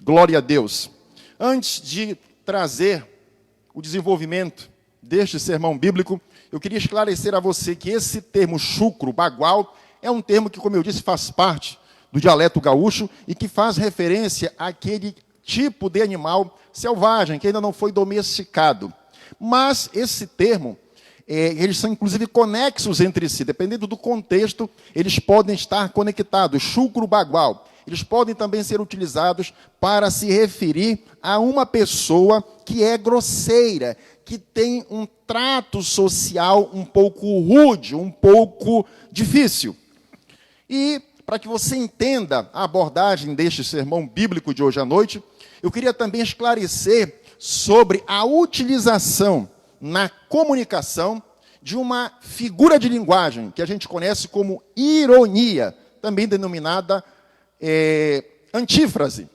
Glória a Deus. Antes de trazer o desenvolvimento deste sermão bíblico, eu queria esclarecer a você que esse termo chucro, bagual, é um termo que, como eu disse, faz parte do dialeto gaúcho e que faz referência àquele tipo de animal selvagem que ainda não foi domesticado. Mas esse termo, eles são inclusive conexos entre si, dependendo do contexto, eles podem estar conectados. Chucro, bagual. Eles podem também ser utilizados para se referir a uma pessoa que é grosseira, que tem um trato social um pouco rude, um pouco difícil. E, para que você entenda a abordagem deste sermão bíblico de hoje à noite, eu queria também esclarecer sobre a utilização na comunicação de uma figura de linguagem que a gente conhece como ironia, também denominada antífrase.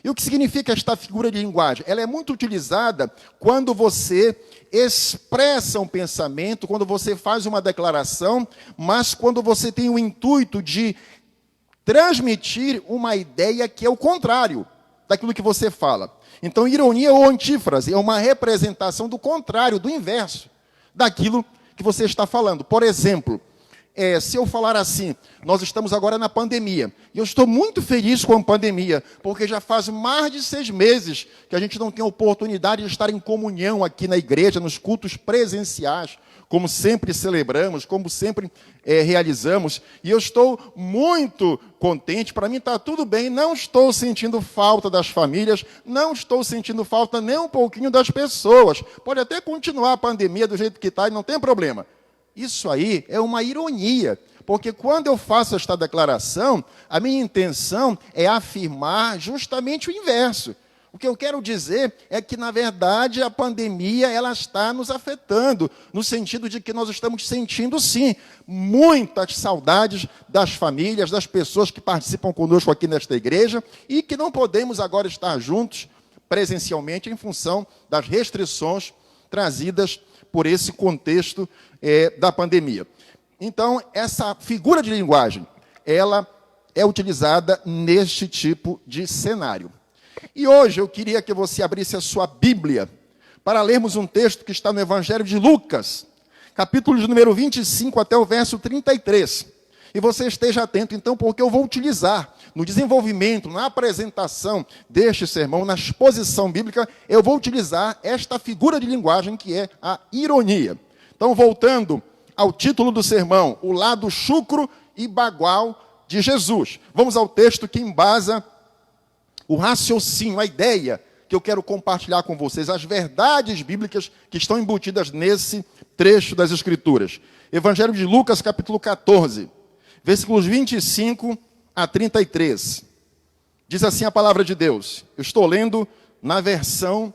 E o que significa esta figura de linguagem? Ela é muito utilizada quando você expressa um pensamento, quando você faz uma declaração, mas quando você tem o intuito de transmitir uma ideia que é o contrário daquilo que você fala. Então, ironia ou antífrase é uma representação do contrário, do inverso, daquilo que você está falando. Por exemplo, se eu falar assim, nós estamos agora na pandemia, e eu estou muito feliz com a pandemia, porque já faz mais de 6 meses que a gente não tem a oportunidade de estar em comunhão aqui na igreja, nos cultos presenciais, como sempre celebramos, como sempre realizamos, e eu estou muito contente, para mim está tudo bem, não estou sentindo falta das famílias, não estou sentindo falta nem um pouquinho das pessoas, pode até continuar a pandemia do jeito que está e não tem problema. Isso aí é uma ironia, porque quando eu faço esta declaração, a minha intenção é afirmar justamente o inverso. O que eu quero dizer é que, na verdade, a pandemia ela está nos afetando, no sentido de que nós estamos sentindo, sim, muitas saudades das famílias, das pessoas que participam conosco aqui nesta igreja e que não podemos agora estar juntos presencialmente em função das restrições trazidas por esse contexto da pandemia. Então, essa figura de linguagem, ela é utilizada neste tipo de cenário. E hoje eu queria que você abrisse a sua Bíblia para lermos um texto que está no Evangelho de Lucas, capítulo de número 25 até o verso 33. E você esteja atento, então, porque eu vou utilizar no desenvolvimento, na apresentação deste sermão, na exposição bíblica, eu vou utilizar esta figura de linguagem que é a ironia. Então, voltando ao título do sermão, o lado chucro e bagual de Jesus. Vamos ao texto que embasa o raciocínio, a ideia que eu quero compartilhar com vocês, as verdades bíblicas que estão embutidas nesse trecho das Escrituras. Evangelho de Lucas, capítulo 14, versículos 25 a 33. Diz assim a palavra de Deus. Eu estou lendo na versão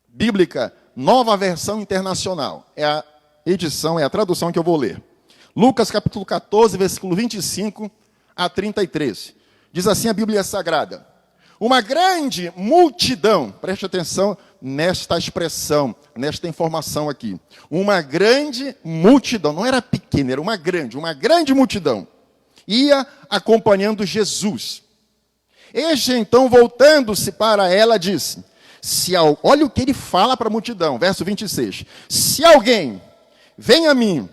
bíblica, Nova Versão Internacional. É a edição, é a tradução que eu vou ler. Lucas, capítulo 14, versículo 25 a 33. Diz assim a Bíblia Sagrada. Uma grande multidão, preste atenção nesta expressão, nesta informação aqui. Uma grande multidão, não era pequena, era uma grande multidão, ia acompanhando Jesus. Este então, voltando-se para ela, disse, olha o que ele fala para a multidão, verso 26. Se alguém vem a mim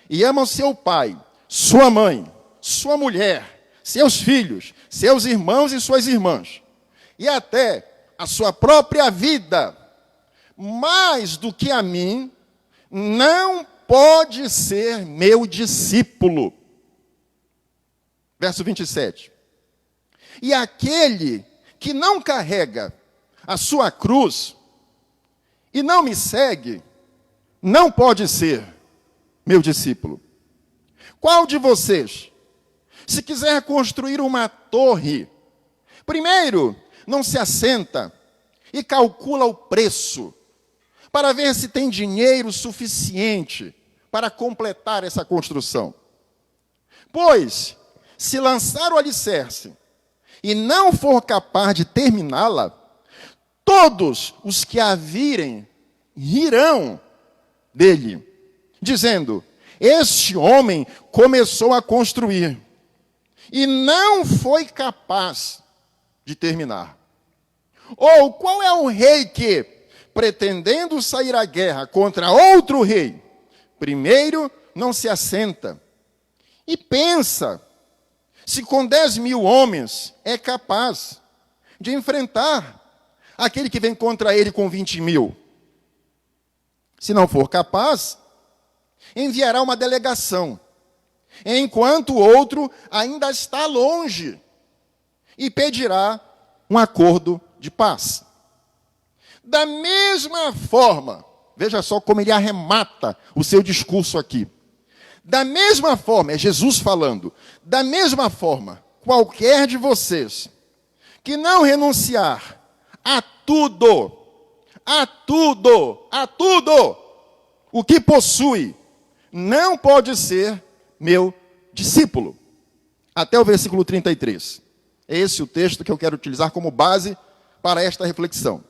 e ama o seu pai, sua mãe, sua mulher, seus filhos, seus irmãos e suas irmãs, e até a sua própria vida, mais do que a mim, não pode ser meu discípulo. Verso 27. E aquele que não carrega a sua cruz e não me segue, não pode ser meu discípulo. Qual de vocês, se quiser construir uma torre, primeiro não se assenta e calcula o preço para ver se tem dinheiro suficiente para completar essa construção? Pois, se lançar o alicerce e não for capaz de terminá-la, todos os que a virem rirão dele, dizendo, este homem começou a construir e não foi capaz de terminar. Ou qual é um rei que, pretendendo sair à guerra contra outro rei, primeiro não se assenta e pensa se com 10.000 homens é capaz de enfrentar aquele que vem contra ele com 20.000? Se não for capaz, enviará uma delegação, enquanto o outro ainda está longe, e pedirá um acordo de paz. Da mesma forma, veja só como ele arremata o seu discurso aqui. Da mesma forma, é Jesus falando, da mesma forma, qualquer de vocês que não renunciar a tudo o que possui, não pode ser meu discípulo. Até o versículo 33. É esse o texto que eu quero utilizar como base para esta reflexão.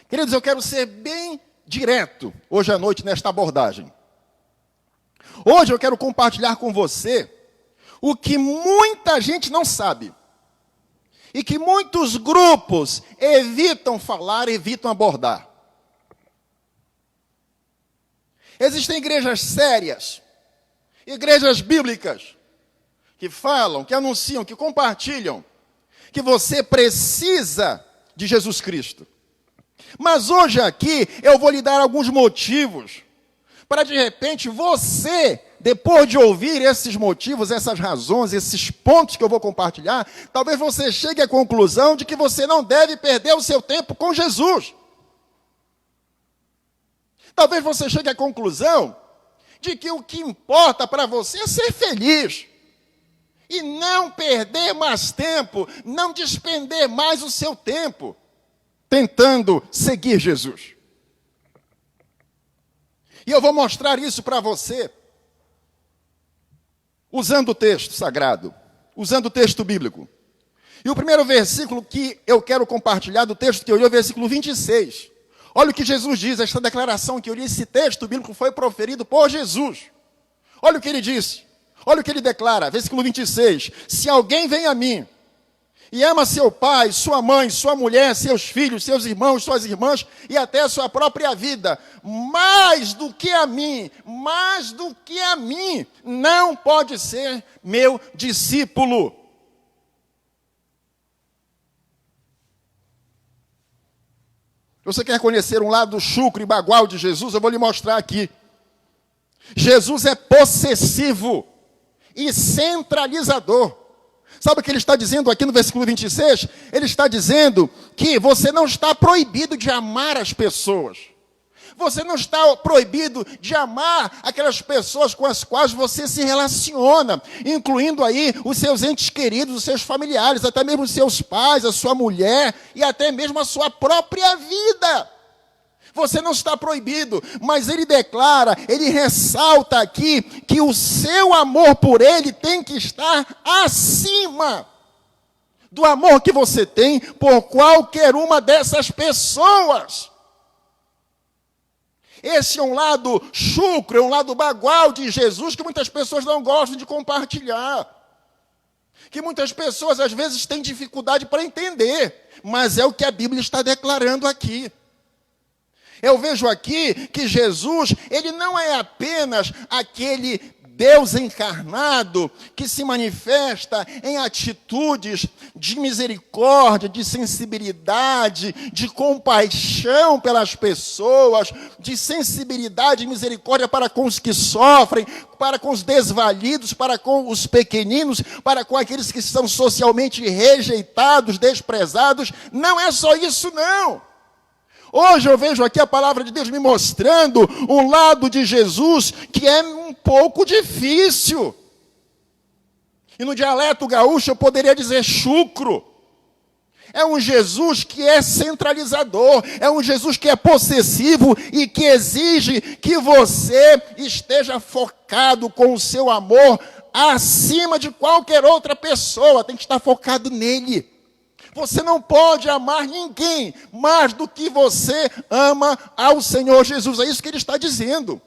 Queridos, eu quero ser bem direto hoje à noite nesta abordagem. Hoje eu quero compartilhar com você o que muita gente não sabe e que muitos grupos evitam falar, evitam abordar. Existem igrejas sérias, igrejas bíblicas, que falam, que anunciam, que compartilham que você precisa de Jesus Cristo. Mas hoje aqui eu vou lhe dar alguns motivos para de repente você, depois de ouvir esses motivos, essas razões, esses pontos que eu vou compartilhar, talvez você chegue à conclusão de que você não deve perder o seu tempo com Jesus. Talvez você chegue à conclusão de que o que importa para você é ser feliz. E não perder mais tempo, não despender mais o seu tempo tentando seguir Jesus. E eu vou mostrar isso para você usando o texto sagrado, usando o texto bíblico. E o primeiro versículo que eu quero compartilhar do texto que eu li é o versículo 26. Olha o que Jesus diz, esta declaração que eu li, esse texto bíblico foi proferido por Jesus. Olha o que ele disse, olha o que ele declara, versículo 26. Se alguém vem a mim e ama seu pai, sua mãe, sua mulher, seus filhos, seus irmãos, suas irmãs e até a sua própria vida, mais do que a mim, não pode ser meu discípulo. Você quer conhecer um lado chucro e bagual de Jesus? Eu vou lhe mostrar aqui. Jesus é possessivo e centralizador. Sabe o que ele está dizendo aqui no versículo 26? Ele está dizendo que você não está proibido de amar as pessoas. Você não está proibido de amar aquelas pessoas com as quais você se relaciona, incluindo aí os seus entes queridos, os seus familiares, até mesmo os seus pais, a sua mulher e até mesmo a sua própria vida. Você não está proibido, mas ele declara, ele ressalta aqui que o seu amor por ele tem que estar acima do amor que você tem por qualquer uma dessas pessoas. Esse é um lado chucro, é um lado bagual de Jesus que muitas pessoas não gostam de compartilhar. Que muitas pessoas às vezes têm dificuldade para entender, mas é o que a Bíblia está declarando aqui. Eu vejo aqui que Jesus, ele não é apenas aquele Deus encarnado que se manifesta em atitudes de misericórdia, de sensibilidade, de compaixão pelas pessoas, de sensibilidade e misericórdia para com os que sofrem, para com os desvalidos, para com os pequeninos, para com aqueles que são socialmente rejeitados, desprezados. Não é só isso, não. Hoje eu vejo aqui a palavra de Deus me mostrando um lado de Jesus que é um pouco difícil. E no dialeto gaúcho eu poderia dizer chucro. É um Jesus que é centralizador, é um Jesus que é possessivo e que exige que você esteja focado com o seu amor acima de qualquer outra pessoa, tem que estar focado nele. Você não pode amar ninguém mais do que você ama ao Senhor Jesus. É isso que ele está dizendo.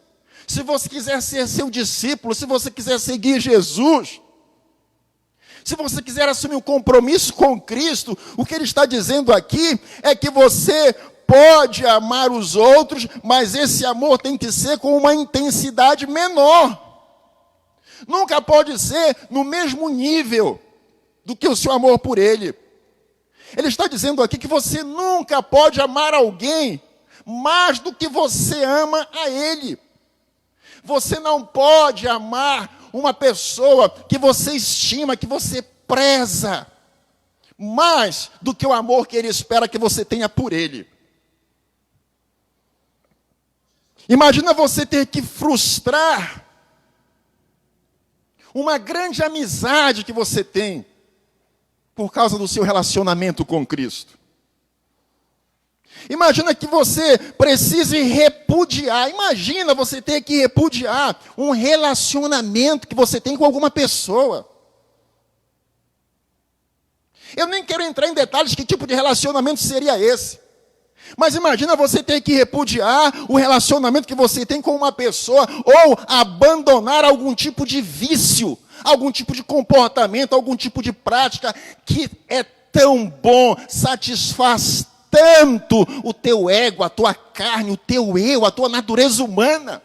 Se você quiser ser seu discípulo, se você quiser seguir Jesus, Se você quiser assumir um compromisso com Cristo, o que ele está dizendo aqui é que você pode amar os outros, mas esse amor tem que ser com uma intensidade menor. Nunca pode ser no mesmo nível do que o seu amor por ele. Ele está dizendo aqui que você nunca pode amar alguém mais do que você ama a ele. Você não pode amar uma pessoa que você estima, que você preza, mais do que o amor que ele espera que você tenha por ele. Imagina você ter que frustrar uma grande amizade que você tem por causa do seu relacionamento com Cristo. Imagina que você precise repudiar. Imagina você ter que repudiar um relacionamento que você tem com alguma pessoa. Eu nem quero entrar em detalhes que tipo de relacionamento seria esse. Mas imagina você ter que repudiar o relacionamento que você tem com uma pessoa ou abandonar algum tipo de vício, algum tipo de comportamento, algum tipo de prática que é tão bom, satisfaz tanto o teu ego, a tua carne, o teu eu, a tua natureza humana.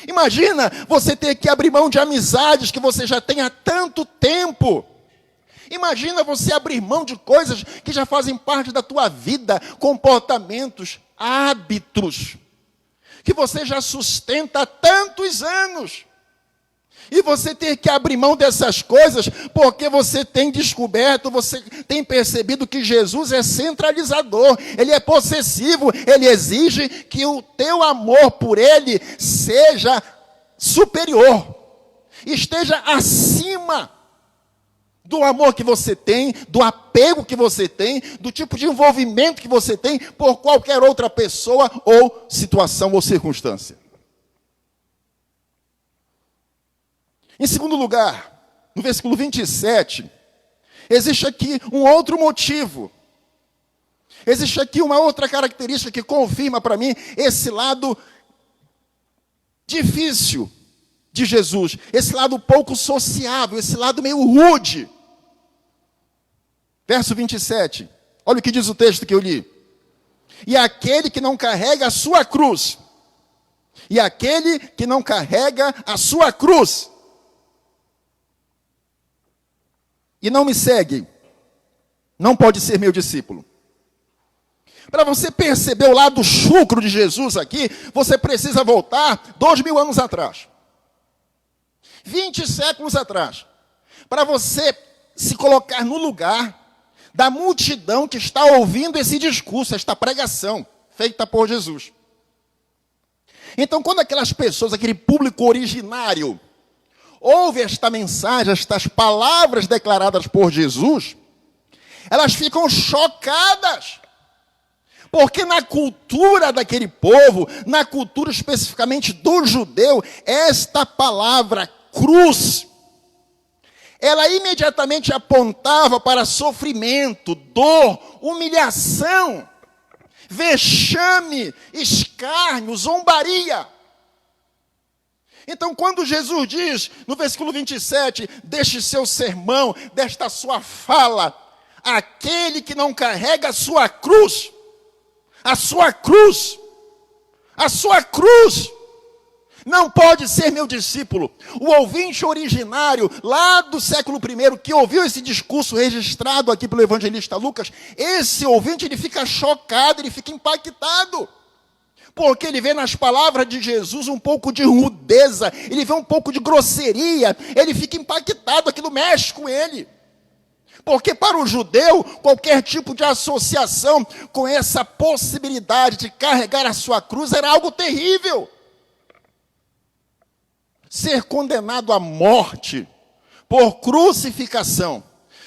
Imagina você ter que abrir mão de amizades que você já tem há tanto tempo. Imagina você abrir mão de coisas que já fazem parte da tua vida, comportamentos, hábitos, que você já sustenta há tantos anos. E você ter que abrir mão dessas coisas porque você tem descoberto, você tem percebido que Jesus é centralizador, ele é possessivo, ele exige que o teu amor por ele seja superior, esteja acima do amor que você tem, do apego que você tem, do tipo de envolvimento que você tem por qualquer outra pessoa ou situação ou circunstância. Em segundo lugar, no versículo 27, existe aqui um outro motivo. Existe aqui uma outra característica que confirma para mim esse lado difícil de Jesus, esse lado pouco sociável, esse lado meio rude. Verso 27, olha o que diz o texto que eu li. E aquele que não carrega a sua cruz, e aquele que não carrega a sua cruz, e não me segue, não pode ser meu discípulo. Para você perceber o lado chucro de Jesus aqui, você precisa voltar 2000 anos atrás. 20 séculos atrás. Para você se colocar no lugar da multidão que está ouvindo esse discurso, esta pregação feita por Jesus. Então, quando aquelas pessoas, aquele público originário, ouve esta mensagem, estas palavras declaradas por Jesus, elas ficam chocadas. Porque na cultura daquele povo, na cultura especificamente do judeu, esta palavra cruz, ela imediatamente apontava para sofrimento, dor, humilhação, vexame, escárnio, zombaria. Então, quando Jesus diz, no versículo 27, deste seu sermão, desta sua fala, aquele que não carrega a sua cruz, a sua cruz, a sua cruz, não pode ser meu discípulo. O ouvinte originário, lá do século I, que ouviu esse discurso registrado aqui pelo evangelista Lucas, esse ouvinte, ele fica chocado, ele fica impactado. Porque ele vê nas palavras de Jesus um pouco de rudeza, ele vê um pouco de grosseria, ele fica impactado, aquilo mexe com ele. Porque para o judeu, qualquer tipo de associação com essa possibilidade de carregar a sua cruz era algo terrível. Ser condenado à morte por crucificação,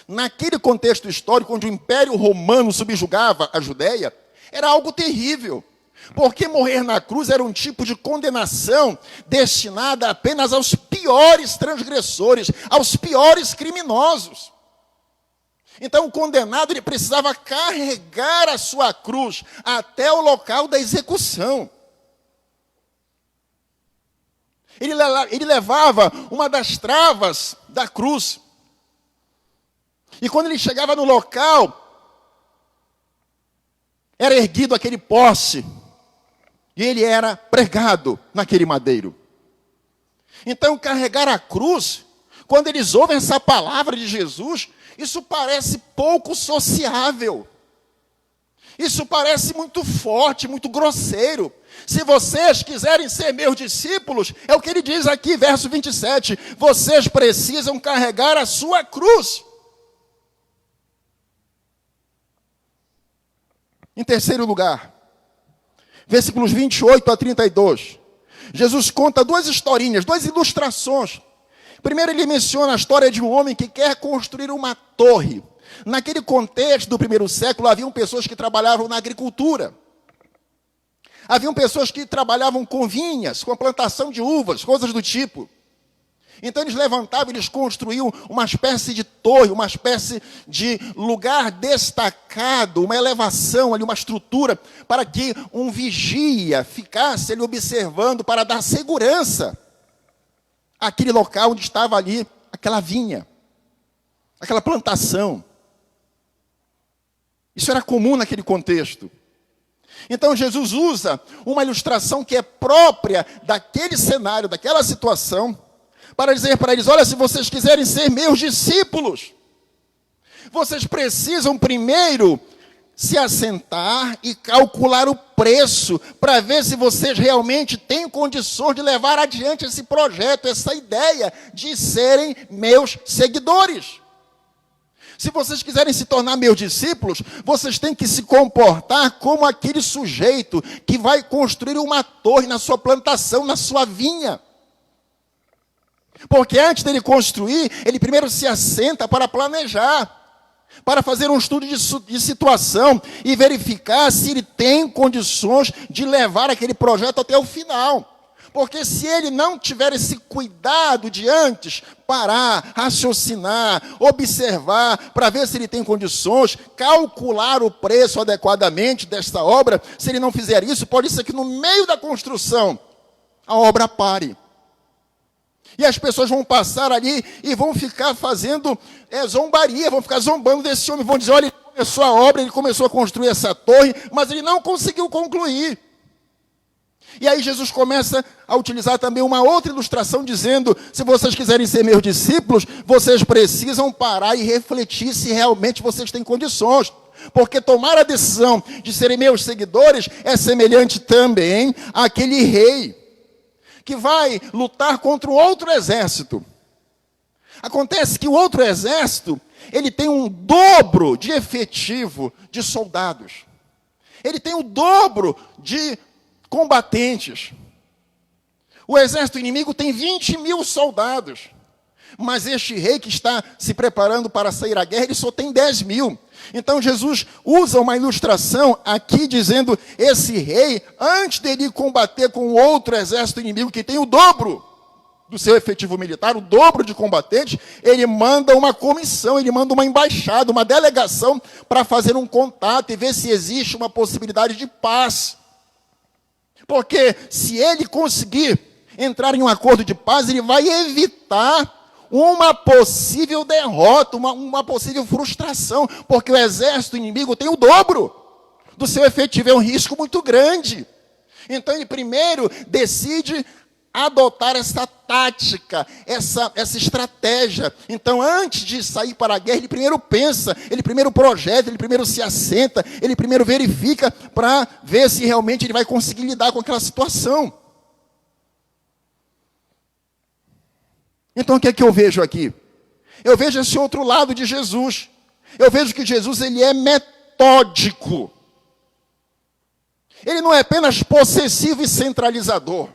naquele contexto histórico onde o Império Romano subjugava a Judéia, era algo terrível. Porque morrer na cruz era um tipo de condenação destinada apenas aos piores transgressores, aos piores criminosos. Então o condenado ele precisava carregar a sua cruz até o local da execução. Ele levava uma das travas da cruz. E quando ele chegava no local, era erguido aquele poste, e ele era pregado naquele madeiro. Então, carregar a cruz, quando eles ouvem essa palavra de Jesus, isso parece pouco sociável. Isso parece muito forte, muito grosseiro. Se vocês quiserem ser meus discípulos, é o que ele diz aqui, verso 27, vocês precisam carregar a sua cruz. Em terceiro lugar, versículos 28 a 32, Jesus conta duas historinhas, duas ilustrações. Primeiro ele menciona a história de um homem que quer construir uma torre. Naquele contexto do primeiro século, haviam pessoas que trabalhavam na agricultura. Haviam pessoas que trabalhavam com vinhas, com a plantação de uvas, coisas do tipo. Então eles levantavam, eles construíam uma espécie de torre, uma espécie de lugar destacado, uma elevação ali, uma estrutura, para que um vigia ficasse ali observando para dar segurança àquele local onde estava ali aquela vinha, aquela plantação. Isso era comum naquele contexto. Então Jesus usa uma ilustração que é própria daquele cenário, daquela situação, para dizer para eles, olha, se vocês quiserem ser meus discípulos, vocês precisam primeiro se assentar e calcular o preço, para ver se vocês realmente têm condições de levar adiante esse projeto, essa ideia de serem meus seguidores. Se vocês quiserem se tornar meus discípulos, vocês têm que se comportar como aquele sujeito que vai construir uma torre na sua plantação, na sua vinha. Porque antes dele construir, ele primeiro se assenta para planejar, para fazer um estudo de situação e verificar se ele tem condições de levar aquele projeto até o final. Porque se ele não tiver esse cuidado de antes, parar, raciocinar, observar, para ver se ele tem condições, calcular o preço adequadamente desta obra, se ele não fizer isso, pode ser que no meio da construção a obra pare. E as pessoas vão passar ali e vão ficar fazendo zombaria, vão ficar zombando desse homem, vão dizer, olha, ele começou a obra, ele começou a construir essa torre, mas ele não conseguiu concluir. E aí Jesus começa a utilizar também uma outra ilustração, dizendo, se vocês quiserem ser meus discípulos, vocês precisam parar e refletir se realmente vocês têm condições. Porque tomar a decisão de serem meus seguidores é semelhante também àquele rei que vai lutar contra um outro exército. Acontece que o outro exército, ele tem um dobro de efetivo de soldados. Ele tem o dobro de combatentes. O exército inimigo tem 20.000 soldados. Mas este rei que está se preparando para sair à guerra, ele só tem 10.000. Então Jesus usa uma ilustração aqui dizendo, esse rei, antes dele combater com outro exército inimigo que tem o dobro do seu efetivo militar, o dobro de combatentes, ele manda uma comissão, ele manda uma embaixada, uma delegação para fazer um contato e ver se existe uma possibilidade de paz. Porque se ele conseguir entrar em um acordo de paz, ele vai evitar uma possível derrota, uma possível frustração, porque o exército inimigo tem o dobro do seu efetivo, é um risco muito grande. Então ele primeiro decide adotar essa tática, essa estratégia. Então antes de sair para a guerra, ele primeiro pensa, ele primeiro projeta, ele primeiro se assenta, ele primeiro verifica para ver se realmente ele vai conseguir lidar com aquela situação. Então o que é que eu vejo aqui? Eu vejo esse outro lado de Jesus. Eu vejo que Jesus, ele é metódico. Ele não é apenas possessivo e centralizador.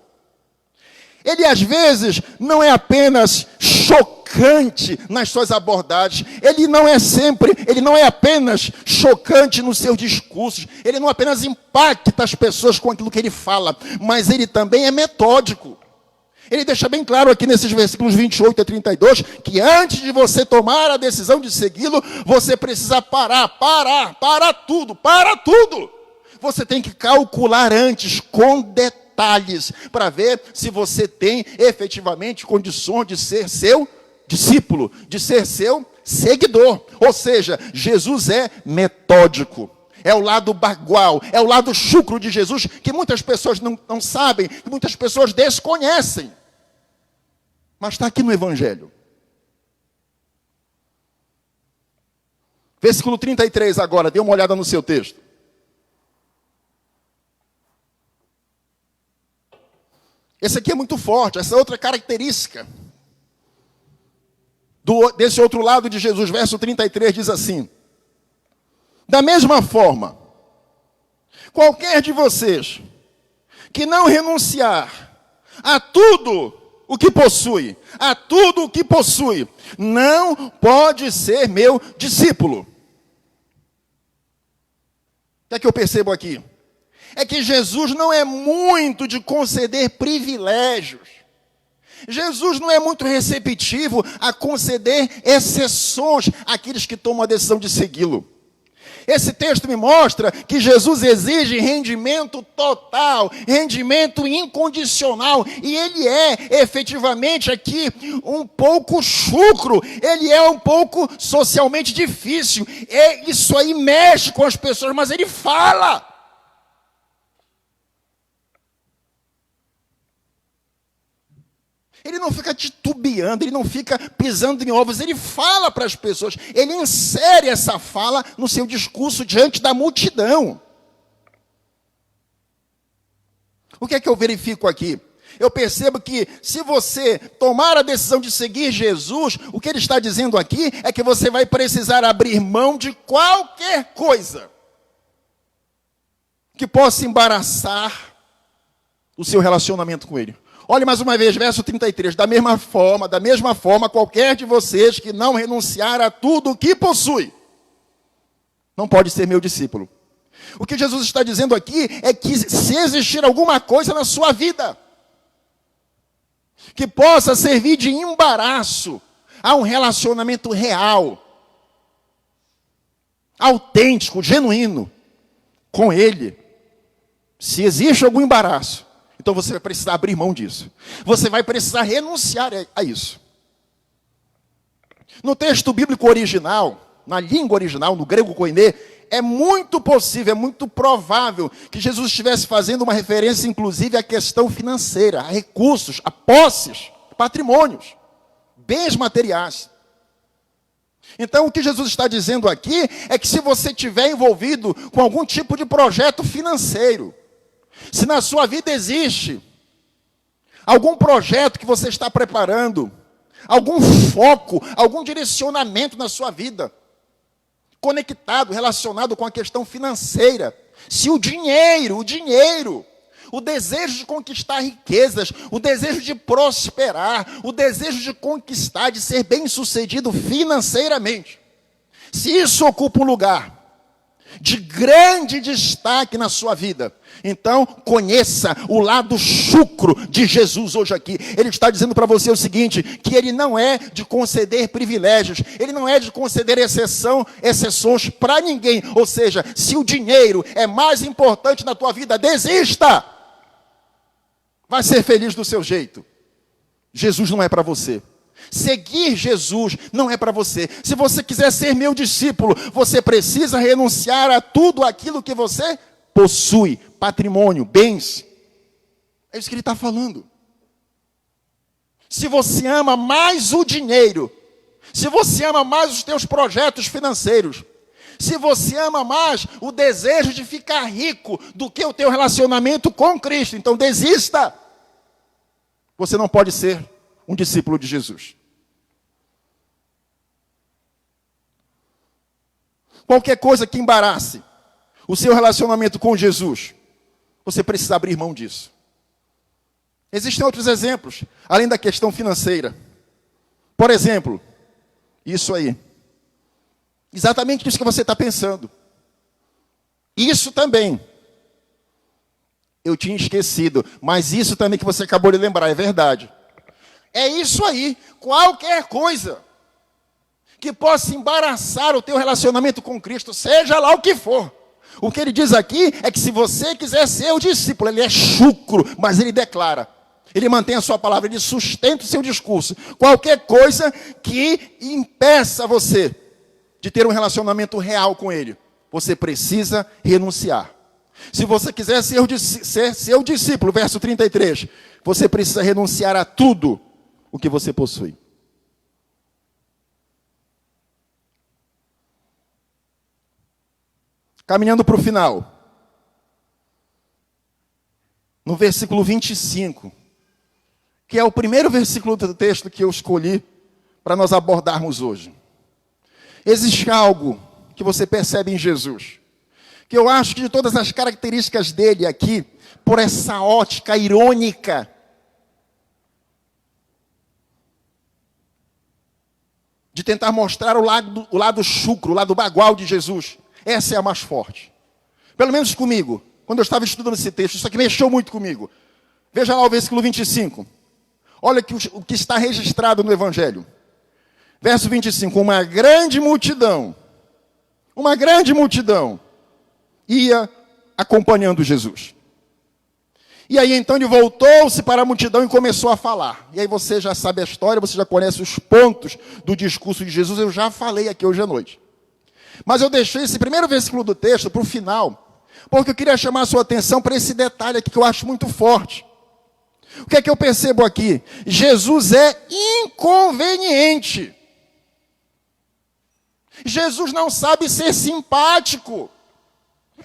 Ele às vezes não é apenas chocante nas suas abordagens. Ele não é apenas chocante nos seus discursos. Ele não apenas impacta as pessoas com aquilo que ele fala, mas ele também é metódico. Ele deixa bem claro aqui nesses versículos 28 a 32, que antes de você tomar a decisão de segui-lo, você precisa parar tudo. Você tem que calcular antes, com detalhes, para ver se você tem efetivamente condições de ser seu discípulo, de ser seu seguidor. Ou seja, Jesus é metódico. É o lado bagual, é o lado chucro de Jesus, que muitas pessoas não sabem, que muitas pessoas desconhecem. Mas está aqui no Evangelho. Versículo 33 agora, dê uma olhada no seu texto. Esse aqui é muito forte, essa outra característica desse outro lado de Jesus. Verso 33 diz assim: da mesma forma, qualquer de vocês que não renunciar a tudo o que possui, não pode ser meu discípulo. O que é que eu percebo aqui? É que Jesus não é muito de conceder privilégios. Jesus não é muito receptivo a conceder exceções àqueles que tomam a decisão de segui-lo. Esse texto me mostra que Jesus exige rendimento total, rendimento incondicional, e ele é efetivamente aqui um pouco chucro, ele é um pouco socialmente difícil, isso aí mexe com as pessoas, mas ele fala. Ele não fica titubeando, ele não fica pisando em ovos, ele fala para as pessoas, ele insere essa fala no seu discurso diante da multidão. O que é que eu verifico aqui? Eu percebo que se você tomar a decisão de seguir Jesus, o que ele está dizendo aqui é que você vai precisar abrir mão de qualquer coisa que possa embaraçar o seu relacionamento com ele. Olhe mais uma vez, verso 33. Da mesma forma, qualquer de vocês que não renunciar a tudo o que possui, não pode ser meu discípulo. O que Jesus está dizendo aqui é que se existir alguma coisa na sua vida que possa servir de embaraço a um relacionamento real, autêntico, genuíno, com Ele, se existe algum embaraço, então você vai precisar abrir mão disso. Você vai precisar renunciar a isso. No texto bíblico original, na língua original, no grego koiné, é muito possível, é muito provável que Jesus estivesse fazendo uma referência, inclusive, à questão financeira, a recursos, a posses, patrimônios, bens materiais. Então, o que Jesus está dizendo aqui é que se você estiver envolvido com algum tipo de projeto financeiro, se na sua vida existe algum projeto que você está preparando, algum foco, algum direcionamento na sua vida, conectado, relacionado com a questão financeira, se o dinheiro, o desejo de conquistar riquezas, o desejo de prosperar, o desejo de conquistar, de ser bem-sucedido financeiramente, se isso ocupa um lugar de grande destaque na sua vida, então conheça o lado chucro de Jesus hoje aqui. Ele está dizendo para você o seguinte, que ele não é de conceder privilégios, ele não é de conceder exceções para ninguém. Ou seja, se o dinheiro é mais importante na tua vida, desista. Vai ser feliz do seu jeito. Jesus não é para você. Seguir Jesus não é para você. Se você quiser ser meu discípulo, você precisa renunciar a tudo aquilo que você possui, patrimônio, bens. É isso que ele está falando. Se você ama mais o dinheiro, se você ama mais os teus projetos financeiros, se você ama mais o desejo de ficar rico do que o teu relacionamento com Cristo, então desista. Você não pode ser um discípulo de Jesus. Qualquer coisa que embarace o seu relacionamento com Jesus, você precisa abrir mão disso. Existem outros exemplos, além da questão financeira. Por exemplo, isso aí. Exatamente isso que você está pensando. Isso também. Eu tinha esquecido, mas isso também que você acabou de lembrar, é verdade. É isso aí, qualquer coisa que possa embaraçar o teu relacionamento com Cristo, seja lá o que for. O que ele diz aqui é que se você quiser ser o discípulo, ele é chucro, mas ele declara, Ele mantém a sua palavra, ele sustenta o seu discurso. Qualquer coisa que impeça você de ter um relacionamento real com ele, você precisa renunciar. Se você quiser ser seu discípulo, verso 33, você precisa renunciar a tudo o que você possui. Caminhando para o final. No versículo 25, que é o primeiro versículo do texto que eu escolhi para nós abordarmos hoje. Existe algo que você percebe em Jesus, que eu acho que de todas as características dele aqui, por essa ótica irônica, de tentar mostrar o lado chucro, o lado bagual de Jesus, essa é a mais forte. Pelo menos comigo, quando eu estava estudando esse texto, isso aqui mexeu muito comigo. Veja lá o versículo 25. Olha o que está registrado no Evangelho. Verso 25, uma grande multidão ia acompanhando Jesus. E aí então ele voltou-se para a multidão e começou a falar. E aí você já sabe a história, você já conhece os pontos do discurso de Jesus, eu já falei aqui hoje à noite. Mas eu deixei esse primeiro versículo do texto para o final, porque eu queria chamar a sua atenção para esse detalhe aqui que eu acho muito forte. O que é que eu percebo aqui? Jesus é inconveniente. Jesus não sabe ser simpático.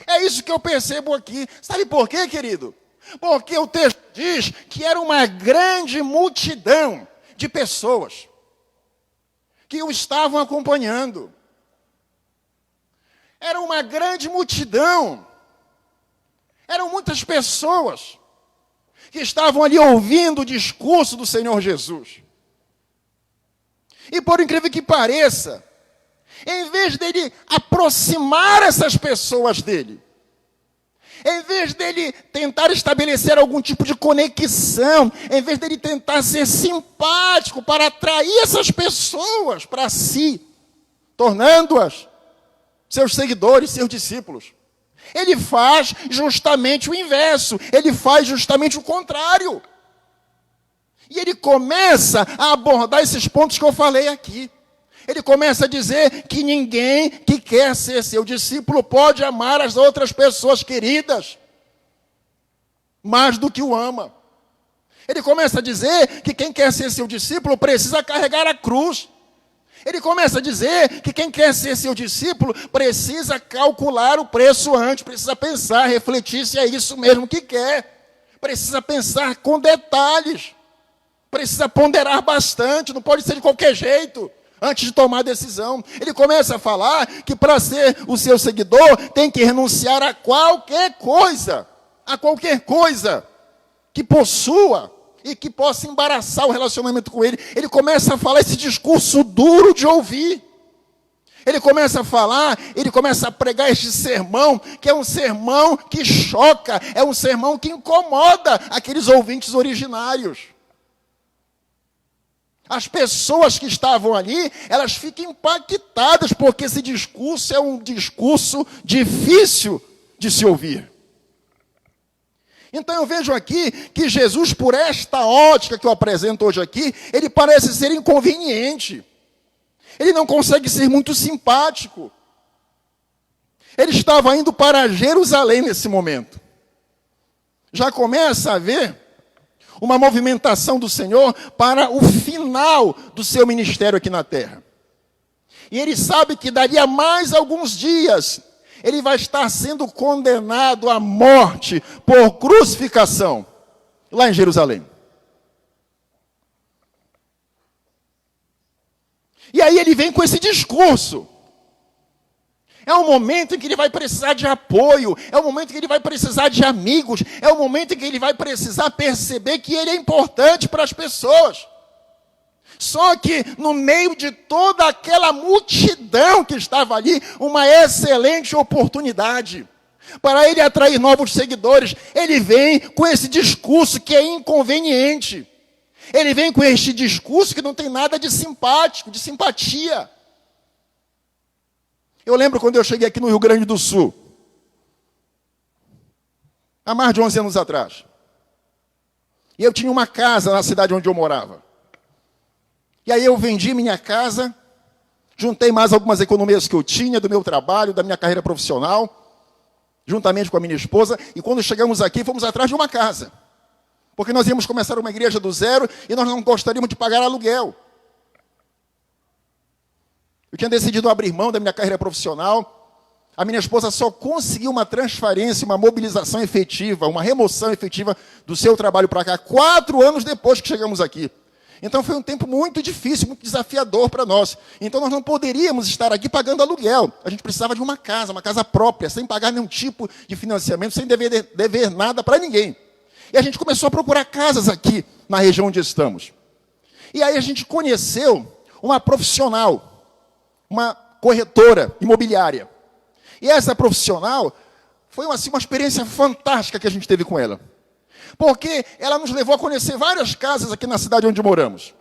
É isso que eu percebo aqui. Sabe por quê, querido? Porque o texto diz que era uma grande multidão de pessoas que o estavam acompanhando. Era uma grande multidão. Eram muitas pessoas que estavam ali ouvindo o discurso do Senhor Jesus. E por incrível que pareça, em vez dele aproximar essas pessoas dele, em vez dele tentar estabelecer algum tipo de conexão, em vez dele tentar ser simpático para atrair essas pessoas para si, tornando-as seus seguidores, seus discípulos, ele faz justamente o inverso, ele faz justamente o contrário. E ele começa a abordar esses pontos que eu falei aqui. Ele começa a dizer que ninguém que quer ser seu discípulo pode amar as outras pessoas queridas mais do que o ama. Ele começa a dizer que quem quer ser seu discípulo precisa carregar a cruz. Ele começa a dizer que quem quer ser seu discípulo precisa calcular o preço antes, precisa pensar, refletir se é isso mesmo que quer. Precisa pensar com detalhes. Precisa ponderar bastante, não pode ser de qualquer jeito, antes de tomar a decisão. Ele começa a falar que para ser o seu seguidor tem que renunciar a qualquer coisa que possua e que possa embaraçar o relacionamento com ele. Ele começa a falar esse discurso duro de ouvir. Ele começa a falar, ele começa a pregar este sermão, que é um sermão que choca, é um sermão que incomoda aqueles ouvintes originários. As pessoas que estavam ali, elas ficam impactadas, porque esse discurso é um discurso difícil de se ouvir. Então eu vejo aqui que Jesus, por esta ótica que eu apresento hoje aqui, ele parece ser inconveniente. Ele não consegue ser muito simpático. Ele estava indo para Jerusalém nesse momento. Já começa a ver uma movimentação do Senhor para o final do seu ministério aqui na terra. E ele sabe que dali a mais alguns dias ele vai estar sendo condenado à morte por crucificação, lá em Jerusalém. E aí ele vem com esse discurso. É um momento em que ele vai precisar de apoio, é um momento em que ele vai precisar de amigos, é um momento em que ele vai precisar perceber que ele é importante para as pessoas. Só que no meio de toda aquela multidão que estava ali, uma excelente oportunidade para ele atrair novos seguidores. Ele vem com esse discurso que é inconveniente. Ele vem com este discurso que não tem nada de simpático, de simpatia. Eu lembro quando eu cheguei aqui no Rio Grande do Sul, há mais de 11 anos atrás. E eu tinha uma casa na cidade onde eu morava. E aí eu vendi minha casa, juntei mais algumas economias que eu tinha do meu trabalho, da minha carreira profissional, juntamente com a minha esposa, e quando chegamos aqui, fomos atrás de uma casa. Porque nós íamos começar uma igreja do zero e nós não gostaríamos de pagar aluguel. Eu tinha decidido abrir mão da minha carreira profissional. A minha esposa só conseguiu uma transferência, uma mobilização efetiva, uma remoção efetiva do seu trabalho para cá, 4 anos depois que chegamos aqui. Então foi um tempo muito difícil, muito desafiador para nós. Então nós não poderíamos estar aqui pagando aluguel. A gente precisava de uma casa própria, sem pagar nenhum tipo de financiamento, sem dever nada para ninguém. E a gente começou a procurar casas aqui na região onde estamos. E aí a gente conheceu uma profissional, uma corretora imobiliária. E essa profissional foi uma experiência fantástica que a gente teve com ela. Porque ela nos levou a conhecer várias casas aqui na cidade onde moramos.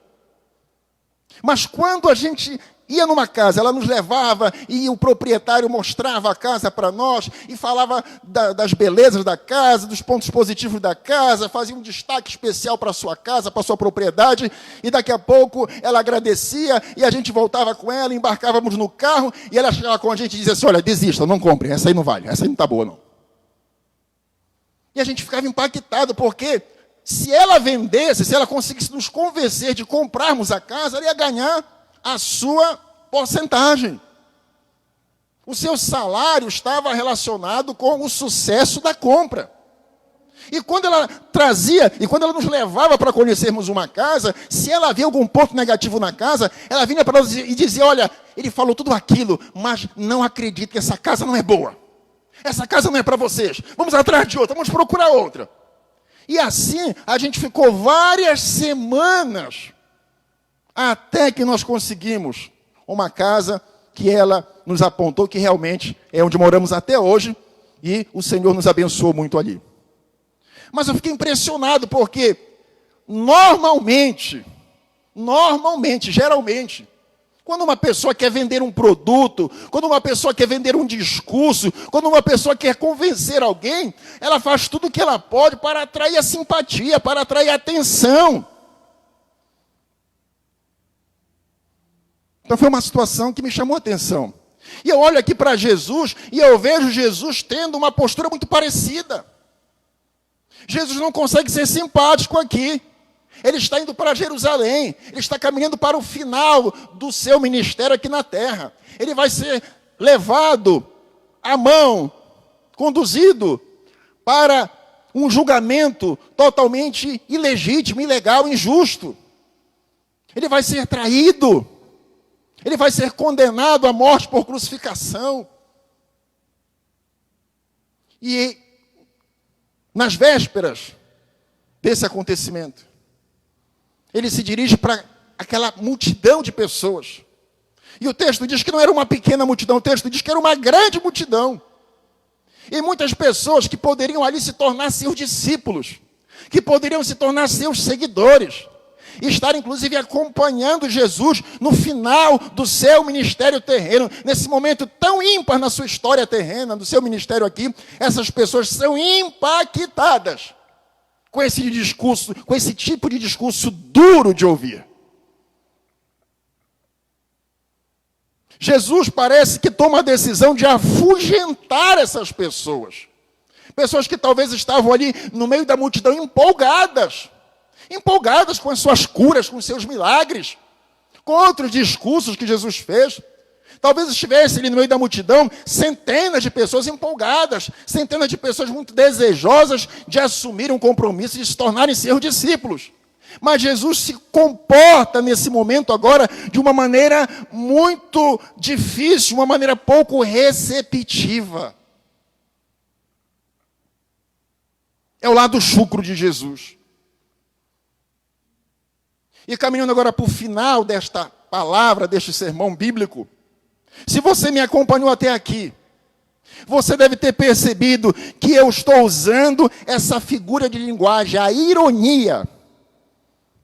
Mas quando a gente ia numa casa, ela nos levava e o proprietário mostrava a casa para nós e falava das belezas da casa, dos pontos positivos da casa, fazia um destaque especial para a sua casa, para a sua propriedade, e daqui a pouco ela agradecia e a gente voltava com ela, embarcávamos no carro e ela chegava com a gente e dizia assim: olha, desista, não compre, essa aí não vale, essa aí não está boa não. E a gente ficava impactado, porque se ela vendesse, se ela conseguisse nos convencer de comprarmos a casa, ela ia ganhar a sua porcentagem. O seu salário estava relacionado com o sucesso da compra. E quando ela trazia, e quando ela nos levava para conhecermos uma casa, se ela via algum ponto negativo na casa, ela vinha para nós e dizia: olha, ele falou tudo aquilo, mas não acredito que essa casa não é boa. Essa casa não é para vocês. Vamos atrás de outra, vamos procurar outra. E assim, a gente ficou várias semanas até que nós conseguimos uma casa que ela nos apontou que realmente é onde moramos até hoje, e o Senhor nos abençoou muito ali. Mas eu fiquei impressionado porque geralmente, quando uma pessoa quer vender um produto, quando uma pessoa quer vender um discurso, quando uma pessoa quer convencer alguém, ela faz tudo o que ela pode para atrair a simpatia, para atrair a atenção. Então foi uma situação que me chamou a atenção. E eu olho aqui para Jesus e eu vejo Jesus tendo uma postura muito parecida. Jesus não consegue ser simpático aqui. Ele está indo para Jerusalém. Ele está caminhando para o final do seu ministério aqui na terra. Ele vai ser levado à mão, conduzido para um julgamento totalmente ilegítimo, ilegal, injusto. Ele vai ser traído. Ele vai ser condenado à morte por crucificação. E nas vésperas desse acontecimento, ele se dirige para aquela multidão de pessoas. E o texto diz que não era uma pequena multidão, o texto diz que era uma grande multidão. E muitas pessoas que poderiam ali se tornar seus discípulos, que poderiam se tornar seus seguidores, e estar inclusive acompanhando Jesus no final do seu ministério terreno, nesse momento tão ímpar na sua história terrena, do seu ministério aqui. Essas pessoas são impactadas com esse discurso, com esse tipo de discurso duro de ouvir. Jesus parece que toma a decisão de afugentar essas pessoas. Pessoas que talvez estavam ali no meio da multidão empolgadas com as suas curas, com os seus milagres, com outros discursos que Jesus fez. Talvez estivesse ali no meio da multidão centenas de pessoas empolgadas, centenas de pessoas muito desejosas de assumir um compromisso e de se tornarem seus discípulos. Mas Jesus se comporta nesse momento agora de uma maneira muito difícil, uma maneira pouco receptiva. É o lado chucro de Jesus. E caminhando agora para o final desta palavra, deste sermão bíblico, se você me acompanhou até aqui, você deve ter percebido que eu estou usando essa figura de linguagem, a ironia,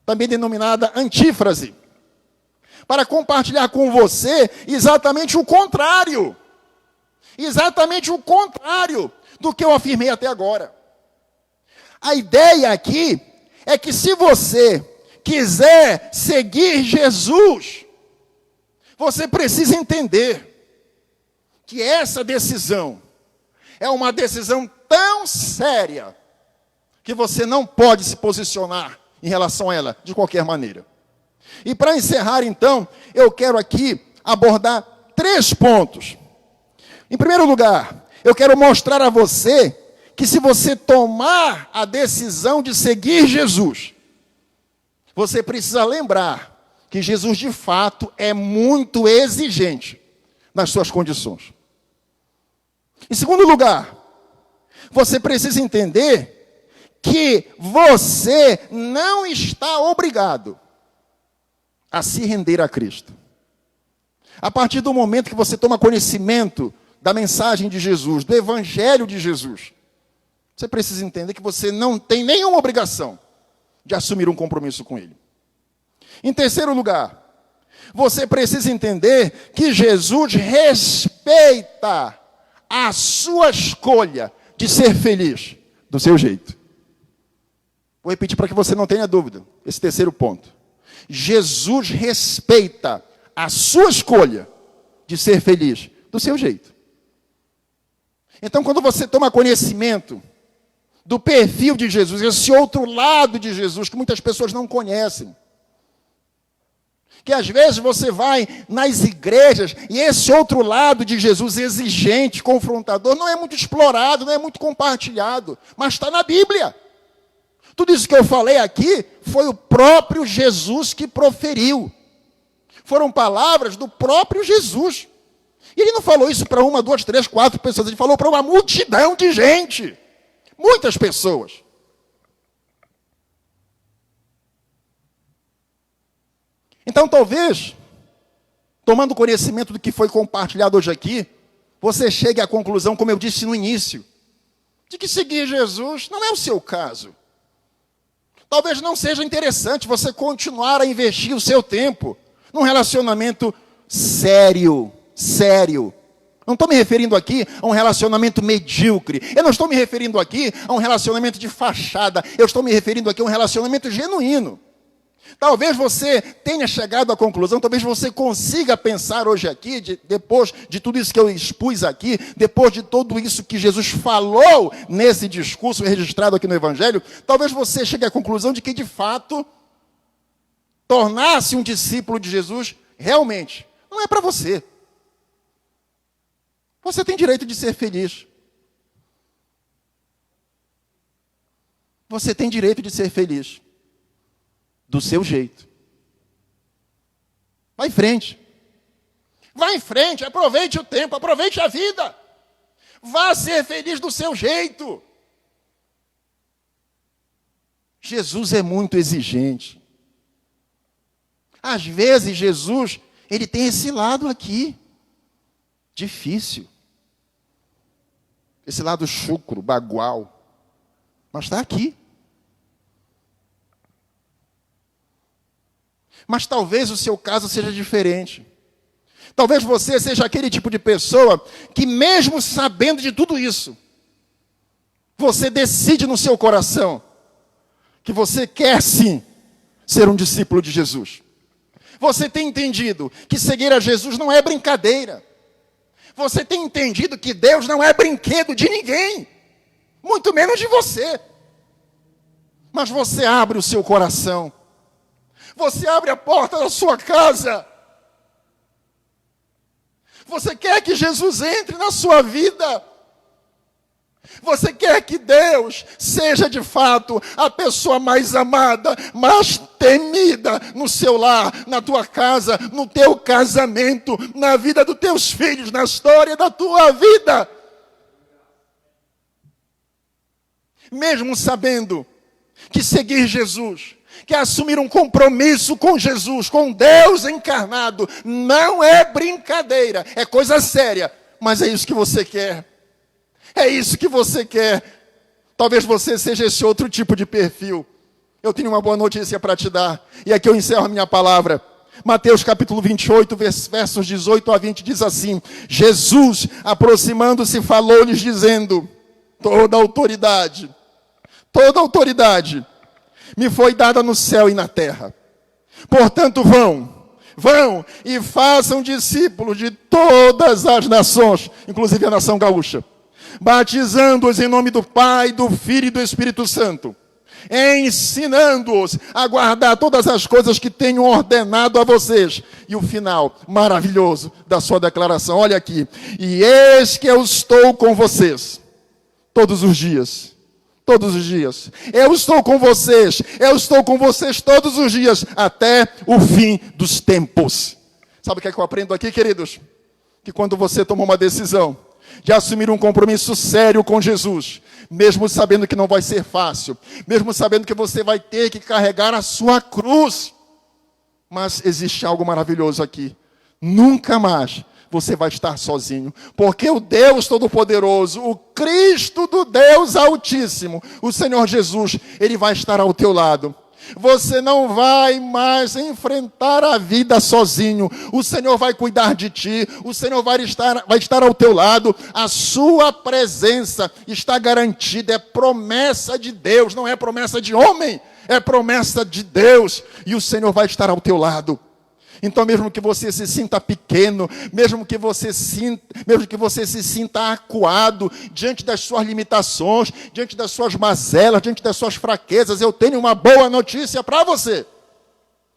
também denominada antífrase, para compartilhar com você exatamente o contrário do que eu afirmei até agora. A ideia aqui é que se você quiser seguir Jesus, você precisa entender que essa decisão é uma decisão tão séria que você não pode se posicionar em relação a ela de qualquer maneira. E para encerrar, então, eu quero aqui abordar 3 pontos. Em primeiro lugar, eu quero mostrar a você que se você tomar a decisão de seguir Jesus, você precisa lembrar que Jesus, de fato, é muito exigente nas suas condições. Em segundo lugar, você precisa entender que você não está obrigado a se render a Cristo. A partir do momento que você toma conhecimento da mensagem de Jesus, do Evangelho de Jesus, você precisa entender que você não tem nenhuma obrigação de assumir um compromisso com Ele. Em terceiro lugar, você precisa entender que Jesus respeita a sua escolha de ser feliz do seu jeito. Vou repetir para que você não tenha dúvida, esse terceiro ponto. Jesus respeita a sua escolha de ser feliz do seu jeito. Então, quando você toma conhecimento do perfil de Jesus, esse outro lado de Jesus que muitas pessoas não conhecem, que às vezes você vai nas igrejas e esse outro lado de Jesus exigente, confrontador, não é muito explorado, não é muito compartilhado, mas está na Bíblia. Tudo isso que eu falei aqui foi o próprio Jesus que proferiu. Foram palavras do próprio Jesus. E ele não falou isso para 1, 2, 3, 4 pessoas, ele falou para uma multidão de gente. Muitas pessoas. Então, talvez, tomando conhecimento do que foi compartilhado hoje aqui, você chegue à conclusão, como eu disse no início, de que seguir Jesus não é o seu caso. Talvez não seja interessante você continuar a investir o seu tempo num relacionamento sério. Não estou me referindo aqui a um relacionamento medíocre. Eu não estou me referindo aqui a um relacionamento de fachada. Eu estou me referindo aqui a um relacionamento genuíno. Talvez você tenha chegado à conclusão, talvez você consiga pensar hoje aqui, depois de tudo isso que eu expus aqui, depois de tudo isso que Jesus falou nesse discurso registrado aqui no Evangelho, talvez você chegue à conclusão de que, de fato, tornar-se um discípulo de Jesus, realmente, não é para você. Você tem direito de ser feliz. Você tem direito de ser feliz. Do seu jeito. Vai em frente. Vá em frente, aproveite o tempo, aproveite a vida. Vá ser feliz do seu jeito. Jesus é muito exigente. Às vezes, Jesus, ele tem esse lado aqui, difícil. Esse lado chucro, bagual. Mas está aqui. Mas talvez o seu caso seja diferente. Talvez você seja aquele tipo de pessoa que, mesmo sabendo de tudo isso, você decide no seu coração que você quer sim ser um discípulo de Jesus. Você tem entendido que seguir a Jesus não é brincadeira. Você tem entendido que Deus não é brinquedo de ninguém, muito menos de você. Mas você abre o seu coração. Você abre a porta da sua casa. Você quer que Jesus entre na sua vida. Você quer que Deus seja de fato a pessoa mais amada, mais temida no seu lar, na tua casa, no teu casamento, na vida dos teus filhos, na história da tua vida. Mesmo sabendo que seguir Jesus, que assumir um compromisso com Jesus, com Deus encarnado, não é brincadeira, é coisa séria, mas é isso que você quer. É isso que você quer. Talvez você seja esse outro tipo de perfil. Eu tenho uma boa notícia para te dar, e aqui eu encerro a minha palavra. Mateus capítulo 28, versos 18 a 20, diz assim: Jesus, aproximando-se, falou-lhes dizendo: toda autoridade me foi dada no céu e na terra. Portanto, vão e façam discípulos de todas as nações, inclusive a nação gaúcha, batizando-os em nome do Pai, do Filho e do Espírito Santo, ensinando-os a guardar todas as coisas que tenho ordenado a vocês. E o final maravilhoso da sua declaração, olha aqui: e eis que eu estou com vocês todos os dias. Todos os dias. Eu estou com vocês todos os dias, até o fim dos tempos. Sabe o que é que eu aprendo aqui, queridos? Que quando você toma uma decisão de assumir um compromisso sério com Jesus, mesmo sabendo que não vai ser fácil, mesmo sabendo que você vai ter que carregar a sua cruz, mas existe algo maravilhoso aqui: nunca mais você vai estar sozinho, porque o Deus Todo-Poderoso, o Cristo do Deus Altíssimo, o Senhor Jesus, Ele vai estar ao teu lado. Você não vai mais enfrentar a vida sozinho. O Senhor vai cuidar de ti, o Senhor vai estar ao teu lado. A sua presença está garantida, é promessa de Deus, não é promessa de homem, é promessa de Deus, e o Senhor vai estar ao teu lado. Então, mesmo que você se sinta pequeno, mesmo que você se sinta acuado diante das suas limitações, diante das suas mazelas, diante das suas fraquezas, eu tenho uma boa notícia para você.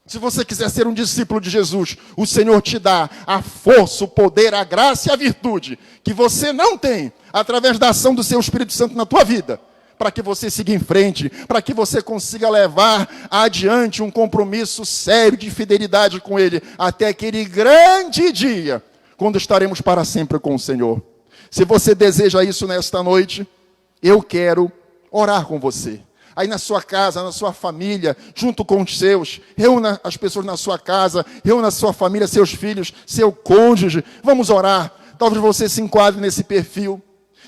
Se você quiser ser um discípulo de Jesus, o Senhor te dá a força, o poder, a graça e a virtude que você não tem, através da ação do seu Espírito Santo na tua vida, para que você siga em frente, para que você consiga levar adiante um compromisso sério de fidelidade com Ele, até aquele grande dia, quando estaremos para sempre com o Senhor. Se você deseja isso nesta noite, eu quero orar com você. Aí na sua casa, na sua família, junto com os seus, reúna as pessoas na sua casa, reúna a sua família, seus filhos, seu cônjuge, vamos orar. Talvez você se enquadre nesse perfil.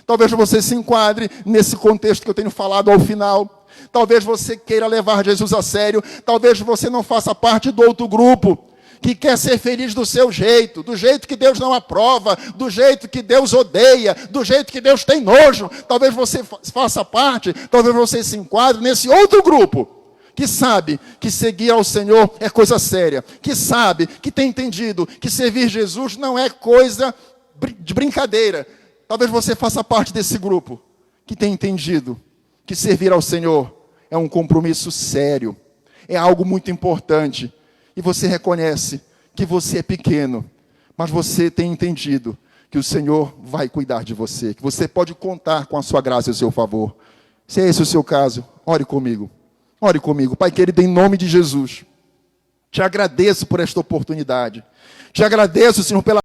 Talvez você se enquadre nesse contexto que eu tenho falado ao final. Talvez você queira levar Jesus a sério. Talvez você não faça parte do outro grupo, que quer ser feliz do seu jeito, do jeito que Deus não aprova, do jeito que Deus odeia, do jeito que Deus tem nojo. Talvez você faça parte, talvez você se enquadre nesse outro grupo, que sabe que seguir ao Senhor é coisa séria, que sabe, que tem entendido que servir Jesus não é coisa de brincadeira. Talvez você faça parte desse grupo que tem entendido que servir ao Senhor é um compromisso sério, é algo muito importante. E você reconhece que você é pequeno, mas você tem entendido que o Senhor vai cuidar de você, que você pode contar com a sua graça e o seu favor. Se é esse o seu caso, ore comigo. Ore comigo. Pai querido, em nome de Jesus, te agradeço por esta oportunidade. Te agradeço, Senhor, pela